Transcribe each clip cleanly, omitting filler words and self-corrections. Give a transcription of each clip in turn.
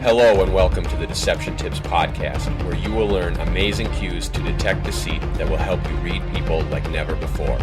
Hello and welcome to the Deception Tips podcast, where you will learn amazing cues to detect deceit that will help you read people like never before.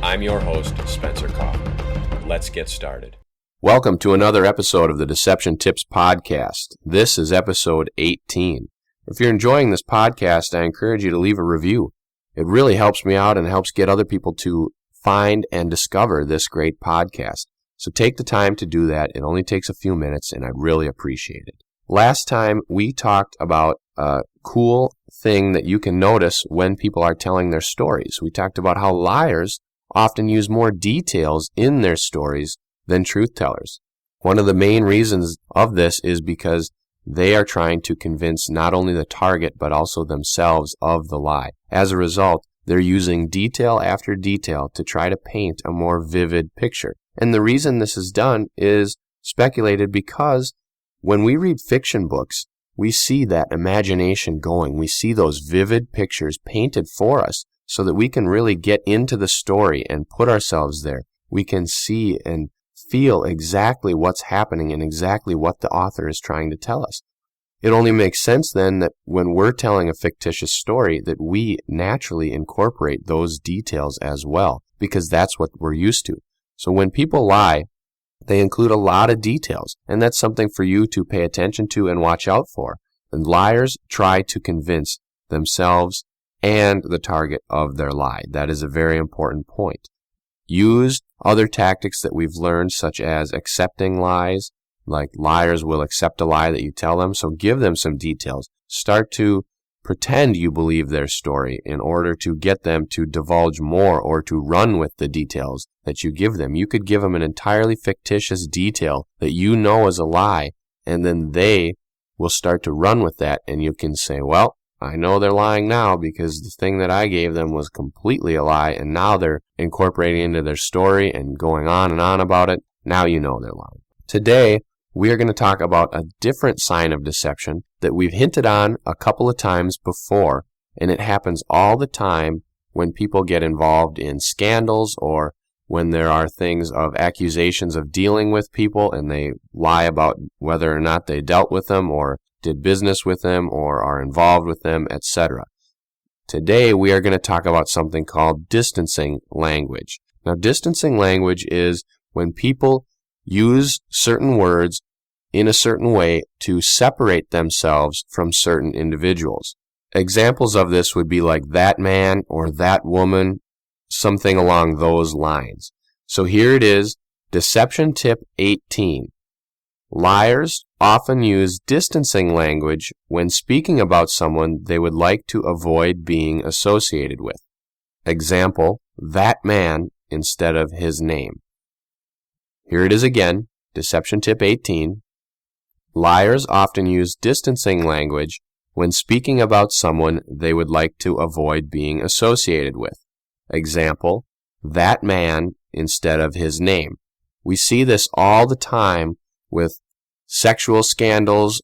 I'm your host, Spencer Kaufman. Let's get started. Welcome to another episode of the Deception Tips podcast. This is episode 18. If you're enjoying this podcast, I encourage you to leave a review. It really helps me out and helps get other people to find and discover this great podcast. So take the time to do that. It only takes a few minutes, and I'd really appreciate it. Last time, we talked about a cool thing that you can notice when people are telling their stories. We talked about how liars often use more details in their stories than truth tellers. One of the main reasons of this is because they are trying to convince not only the target but also themselves of the lie. As a result, they're using detail after detail to try to paint a more vivid picture. And the reason this is done is speculated because when we read fiction books, we see that imagination going. We see those vivid pictures painted for us so that we can really get into the story and put ourselves there. We can see and feel exactly what's happening and exactly what the author is trying to tell us. It only makes sense then that when we're telling a fictitious story that we naturally incorporate those details as well, because that's what we're used to. So when people lie, they include a lot of details, and that's something for you to pay attention to and watch out for. And liars try to convince themselves and the target of their lie. That is a very important point. Use other tactics that we've learned, such as accepting lies, like liars will accept a lie that you tell them, so give them some details. Start to pretend you believe their story in order to get them to divulge more or to run with the details that you give them. You could give them an entirely fictitious detail that you know is a lie, and then they will start to run with that, and you can say, well, I know they're lying now because the thing that I gave them was completely a lie, and now they're incorporating into their story and going on and on about it. Now you know they're lying. Today, we are going to talk about a different sign of deception that we've hinted on a couple of times before, and it happens all the time when people get involved in scandals or when there are things of accusations of dealing with people and they lie about whether or not they dealt with them or did business with them or are involved with them, etc. Today we are going to talk about something called distancing language. Now, distancing language is when people use certain words in a certain way to separate themselves from certain individuals. Examples of this would be like that man or that woman, something along those lines. So here it is, Deception Tip 18. Liars often use distancing language when speaking about someone they would like to avoid being associated with. Example, that man instead of his name. Here it is again, Deception Tip 18. Liars often use distancing language when speaking about someone they would like to avoid being associated with. Example, that man instead of his name. We see this all the time with sexual scandals,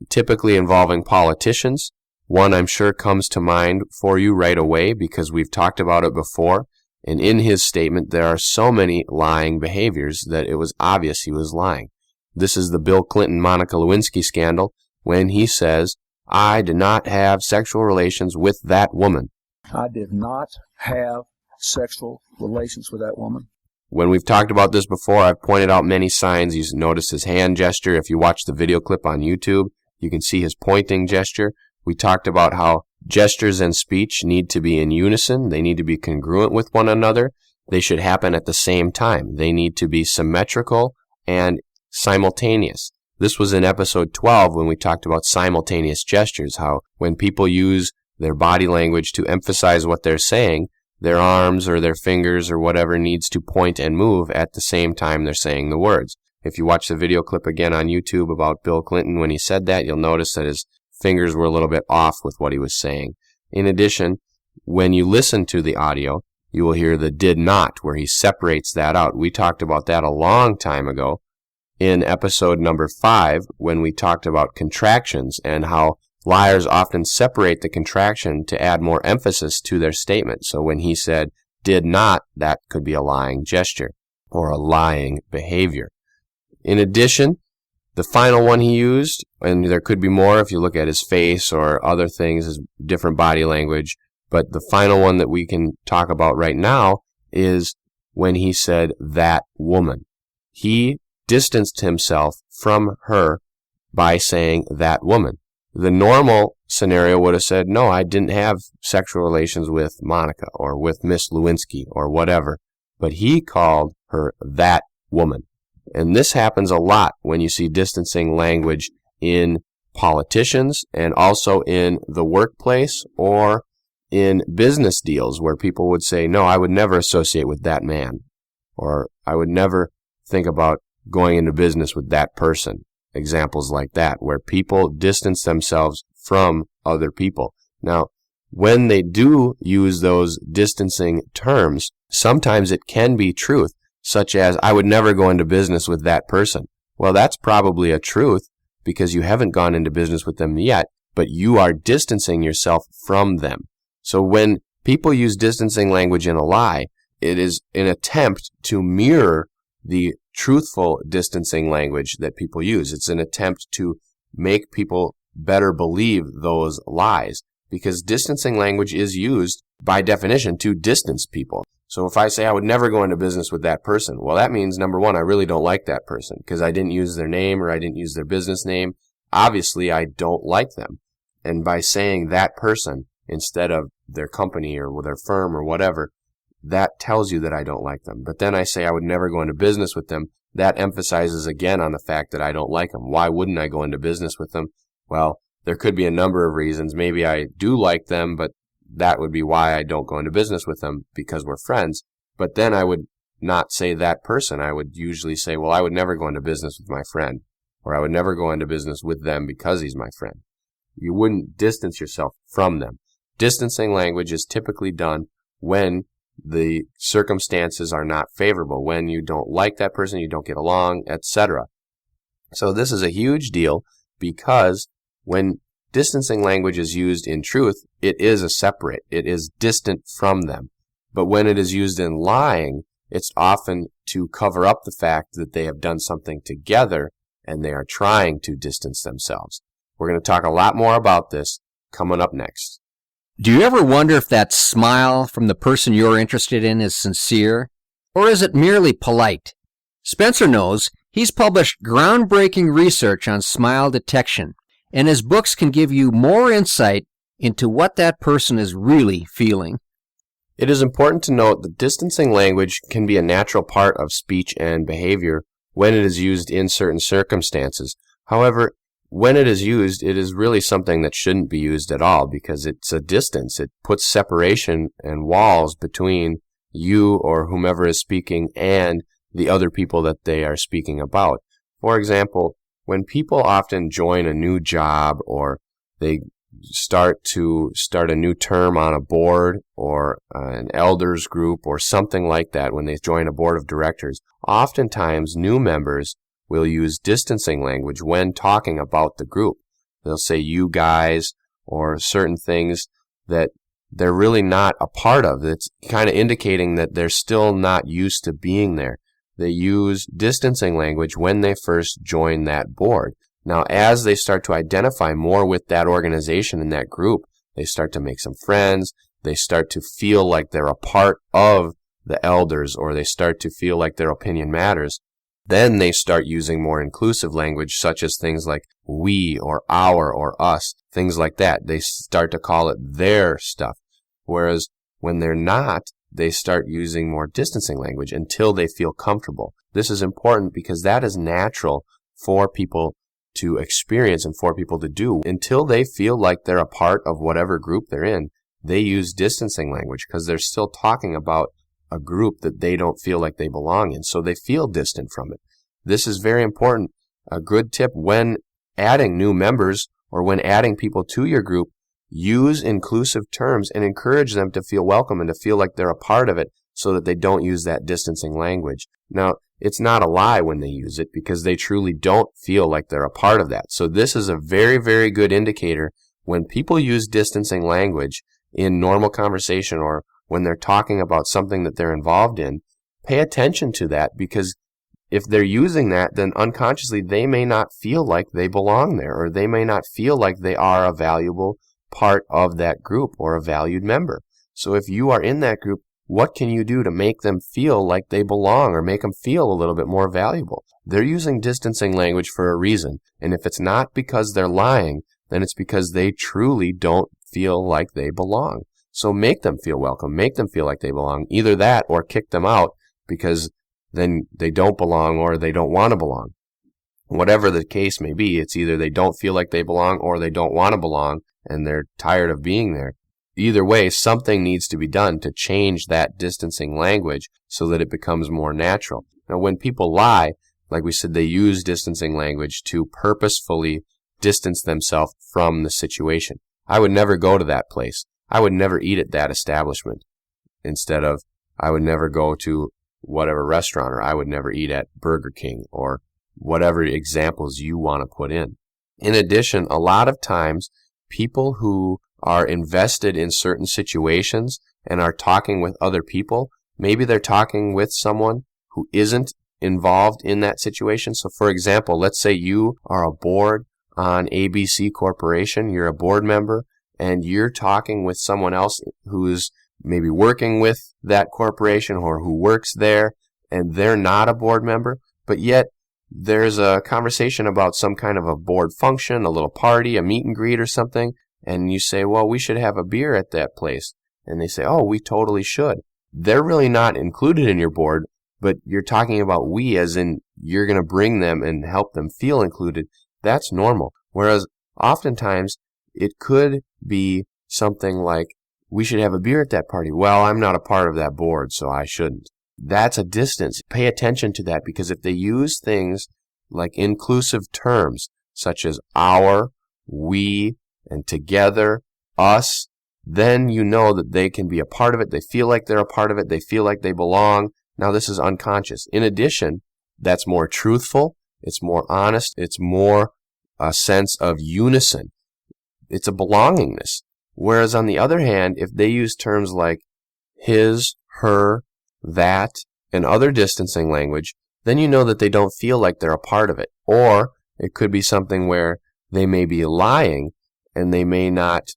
typically involving politicians. One I'm sure comes to mind for you right away because we've talked about it before. And in his statement, there are so many lying behaviors that it was obvious he was lying. This is the Bill Clinton-Monica Lewinsky scandal when he says, I did not have sexual relations with that woman. I did not have sexual relations with that woman. When we've talked about this before, I've pointed out many signs. You notice his hand gesture. If you watch the video clip on YouTube, you can see his pointing gesture. We talked about how gestures and speech need to be in unison. They need to be congruent with one another. They should happen at the same time. They need to be symmetrical and simultaneous. This was in episode 12 when we talked about simultaneous gestures, how when people use their body language to emphasize what they're saying, their arms or their fingers or whatever needs to point and move at the same time they're saying the words. If you watch the video clip again on YouTube about Bill Clinton when he said that, you'll notice that his fingers were a little bit off with what he was saying. In addition, when you listen to the audio, you will hear the did not, where he separates that out. We talked about that a long time ago in episode number 5 when we talked about contractions and how liars often separate the contraction to add more emphasis to their statement. So when he said did not, that could be a lying gesture or a lying behavior. In addition, The final one he used, and there could be more if you look at his face or other things, his different body language, but the final one that we can talk about right now is when he said, "that woman." He distanced himself from her by saying, "that woman." The normal scenario would have said, "No, I didn't have sexual relations with Monica or with Miss Lewinsky or whatever." But he called her "that woman." And this happens a lot when you see distancing language in politicians and also in the workplace or in business deals where people would say, "No, I would never associate with that man," or "I would never think about going into business with that person." Examples like that, where people distance themselves from other people. Now, when they do use those distancing terms, sometimes it can be truth, such as, "I would never go into business with that person." Well, that's probably a truth because you haven't gone into business with them yet, but you are distancing yourself from them. So when people use distancing language in a lie, it is an attempt to mirror the truthful distancing language that people use. It's an attempt to make people better believe those lies, because distancing language is used by definition to distance people. So if I say I would never go into business with that person, well, that means, number one, I really don't like that person because I didn't use their name or I didn't use their business name. Obviously, I don't like them. And by saying that person instead of their company or their firm or whatever, that tells you that I don't like them. But then I say I would never go into business with them. That emphasizes again on the fact that I don't like them. Why wouldn't I go into business with them? Well, there could be a number of reasons. Maybe I do like them, but that would be why I don't go into business with them, because we're friends. But then I would not say that person. I would usually say, well, I would never go into business with my friend, or I would never go into business with them because he's my friend. You wouldn't distance yourself from them. Distancing language is typically done when the circumstances are not favorable, when you don't like that person, you don't get along, etc. So this is a huge deal because when distancing language is used in truth, it is a separate, it is distant from them. But when it is used in lying, it's often to cover up the fact that they have done something together and they are trying to distance themselves. We're going to talk a lot more about this coming up next. Do you ever wonder if that smile from the person you're interested in is sincere, or is it merely polite? Spencer knows. He's published groundbreaking research on smile detection, and his books can give you more insight into what that person is really feeling. It is important to note that distancing language can be a natural part of speech and behavior when it is used in certain circumstances. However, when it is used, it is really something that shouldn't be used at all because it's a distance. It puts separation and walls between you or whomever is speaking and the other people that they are speaking about. For example, when people often join a new job or they start a new term on a board or an elders group or something like that, when they join a board of directors, oftentimes new members will use distancing language when talking about the group. They'll say "you guys" or certain things that they're really not a part of. It's kind of indicating that they're still not used to being there. They use distancing language when they first join that board. Now, as they start to identify more with that organization and that group, they start to make some friends. They start to feel like they're a part of the elders, or they start to feel like their opinion matters. Then they start using more inclusive language, such as things like "we" or "our" or "us," things like that. They start to call it their stuff. Whereas when they're not, they start using more distancing language until they feel comfortable. This is important because that is natural for people to experience and for people to do. Until they feel like they're a part of whatever group they're in, they use distancing language because they're still talking about a group that they don't feel like they belong in, so they feel distant from it. This is very important. A good tip when adding new members or when adding people to your group, use inclusive terms and encourage them to feel welcome and to feel like they're a part of it so that they don't use that distancing language. Now, it's not a lie when they use it because they truly don't feel like they're a part of that. So this is a very, very good indicator when people use distancing language in normal conversation or when they're talking about something that they're involved in. Pay attention to that because if they're using that, then unconsciously they may not feel like they belong there, or they may not feel like they are a valuable part of that group or a valued member. So if you are in that group, what can you do to make them feel like they belong or make them feel a little bit more valuable? They're using distancing language for a reason. And if it's not because they're lying, then it's because they truly don't feel like they belong. So make them feel welcome. Make them feel like they belong. Either that or kick them out because then they don't belong or they don't want to belong. Whatever the case may be, it's either they don't feel like they belong or they don't want to belong and they're tired of being there. Either way, something needs to be done to change that distancing language so that it becomes more natural. Now, when people lie, like we said, they use distancing language to purposefully distance themselves from the situation. I would never go to that place. I would never eat at that establishment. Instead of, I would never go to whatever restaurant, or I would never eat at Burger King, or whatever examples you want to put in. In addition, a lot of times, people who are invested in certain situations and are talking with other people, maybe they're talking with someone who isn't involved in that situation. So for example, let's say you are a board on ABC Corporation, you're a board member, and you're talking with someone else who's maybe working with that corporation or who works there, and they're not a board member, but yet there's a conversation about some kind of a board function, a little party, a meet and greet or something, and you say, well, we should have a beer at that place. And they say, oh, we totally should. They're really not included in your board, but you're talking about we as in you're going to bring them and help them feel included. That's normal. Whereas oftentimes it could be something like, we should have a beer at that party. Well, I'm not a part of that board, so I shouldn't. That's a distance. Pay attention to that, because if they use things like inclusive terms, such as our, we, and together, us, then you know that they can be a part of it. They feel like they're a part of it. They feel like they belong. Now, this is unconscious. In addition, that's more truthful. It's more honest. It's more a sense of unison. It's a belongingness. Whereas on the other hand, if they use terms like his, her, that, and other distancing language, then you know that they don't feel like they're a part of it. Or it could be something where they may be lying and they may not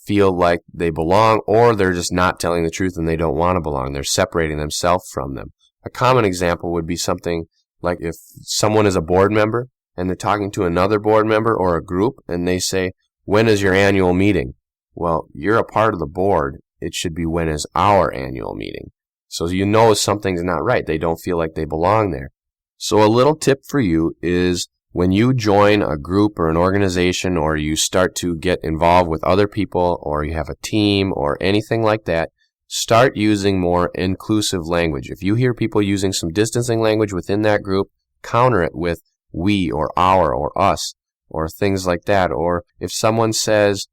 feel like they belong, or they're just not telling the truth and they don't want to belong. They're separating themselves from them. A common example would be something like if someone is a board member and they're talking to another board member or a group and they say, when is your annual meeting? Well, you're a part of the board. It should be, when is our annual meeting? So you know something's not right. They don't feel like they belong there. So a little tip for you is when you join a group or an organization, or you start to get involved with other people, or you have a team or anything like that, start using more inclusive language. If you hear people using some distancing language within that group, counter it with we or our or us or things like that. Or if someone says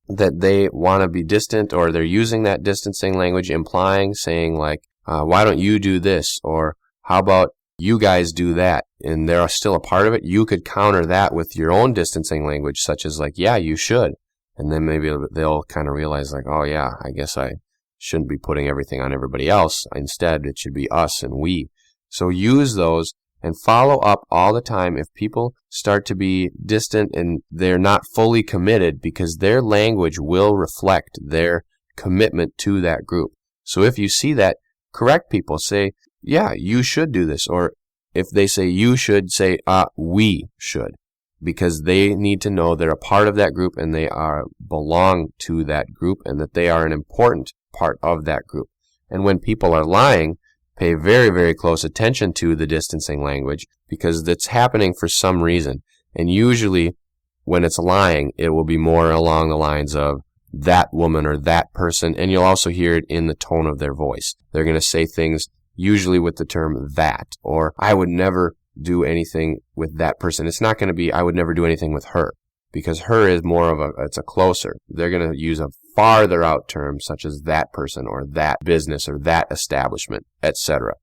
that they want to be distant, or they're using that distancing language implying, saying like, why don't you do this? Or how about you guys do that? And they're still a part of it. You could counter that with your own distancing language, such as like, yeah, you should. And then maybe they'll kind of realize like, oh yeah, I guess I shouldn't be putting everything on everybody else. Instead, it should be us and we. So use those and follow up all the time if people start to be distant and they're not fully committed, because their language will reflect their commitment to that group. So if you see that, correct people. Say, yeah, you should do this. Or if they say you should, say, we should. Because they need to know they're a part of that group and they belong to that group, and that they are an important part of that group. And when people are lying, pay very, very close attention to the distancing language, because it's happening for some reason. And usually when it's lying, it will be more along the lines of that woman or that person, and you'll also hear it in the tone of their voice. They're going to say things usually with the term that, or I would never do anything with that person. It's not going to be I would never do anything with her, because her is more of it's a closer. They're going to use a farther out term such as that person or that business or that establishment, etc.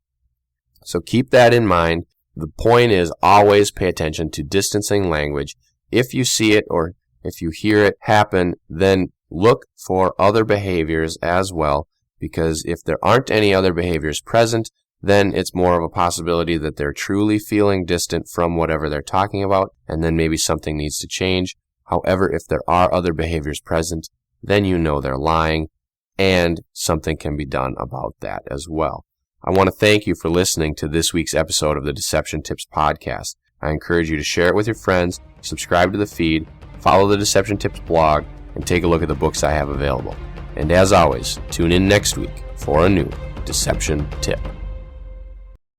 So keep that in mind. The point is always pay attention to distancing language. If you see it or if you hear it happen, then look for other behaviors as well, because if there aren't any other behaviors present, then it's more of a possibility that they're truly feeling distant from whatever they're talking about, and then maybe something needs to change. However, if there are other behaviors present, then you know they're lying, and something can be done about that as well. I want to thank you for listening to this week's episode of the Deception Tips Podcast. I encourage you to share it with your friends, subscribe to the feed, follow the Deception Tips blog, and take a look at the books I have available. And as always, tune in next week for a new Deception Tip.